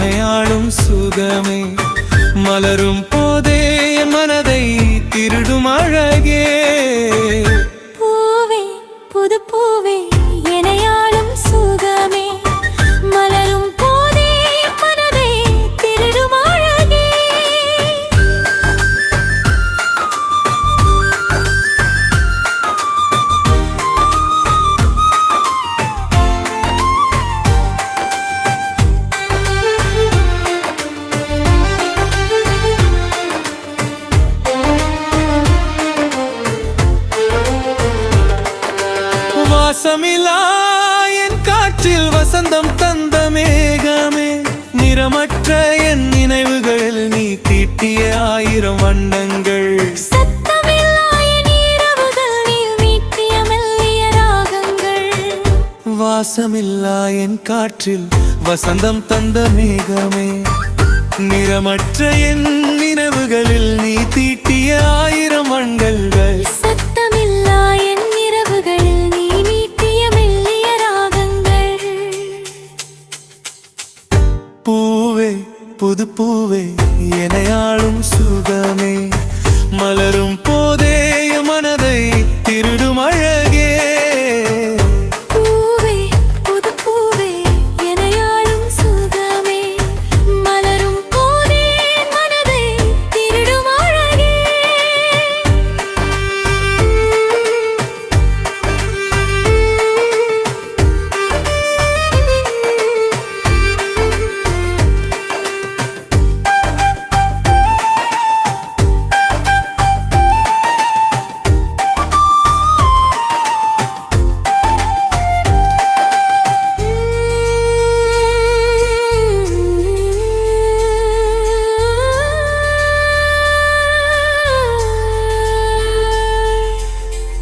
எனையாளும் சுகமே மலரும் போதே மனதை திருடும் அழகே பூவே புது பூவே எனையாளும் சுகமே மலரும் போதே மனதை திருடும் அழகே வாசமிலா என் காற்றில் வசந்தம் தந்த மேகமே நிறமற்ற என் நினைவுகளில் நீ தீட்டிய 1000 வண்ணங்கள் சத்தமில்லா என் இரவுகள் நீ மீட்டிய மெல்லிய ராகங்கள் வாசமில்லா என் காற்றில் வசந்தம் தந்த மேகமே நிறமற்ற என் நினைவுகளில் நீ தீட்டிய 1000 வண்ணங்கள் சத்தமில்லா என் இரவுகளில் நீ மீட்டிய மெல்லிய ராகங்கள் பூவே புது பூவே எனையாளும் சுகமே மலரும் போதே மனதை திருடும் அழகே பூவே புது பூவே எனையாளும் சுகமே மலரும் போதே மனதை திருடும் அழகே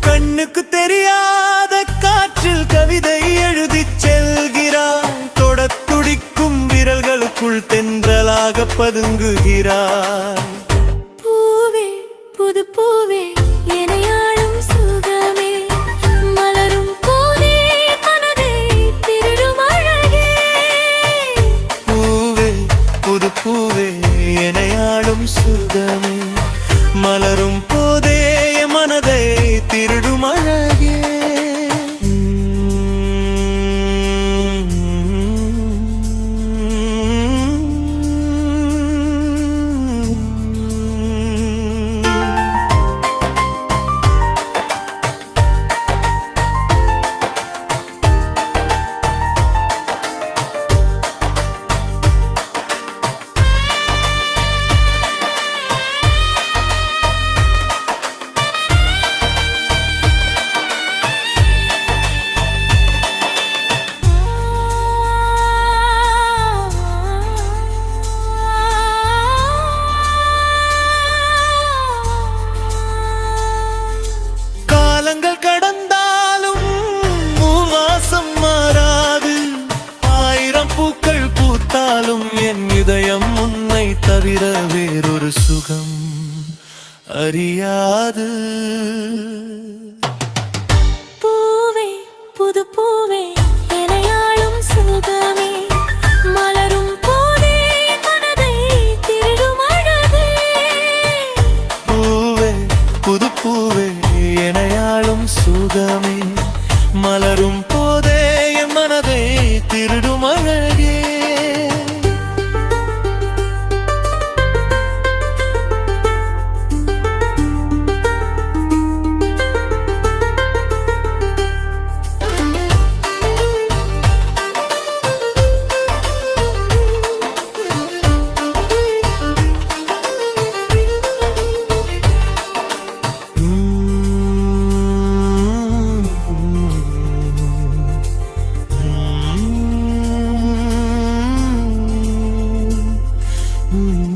கண்ணுக்கு தெரியாத காற்றில் கவிதை எழுதிச் செல்கிறாய் தொடத் துடிக்கும் விரல்களுக்குள் தென்றலாக பதுங்குகிறாய் பூவே புது பூவே எனையாளும் சுகமே மலரும் போதே மனதை திருடும் அழகே பூவே புது பூவே எனையாளும் சுகமே மலரும் போதே மனதை திருடும் அழகே காலங்கள் கடந்தாலும் உன் வாசம் மாறாது 1000 பூக்கள் பூத்தாலும் என் இதயம் உன்னை தவிர வேறொரு சுகம் அறியாது பூவே புது பூவே எனையாளும் சுகமே மலரும் போதே மனதை திருடும் அழகே பூவே புது பூவே எனையாளும் சுகமே மலரும் போதே மனதை திருடும் அழகே Mm-hmm.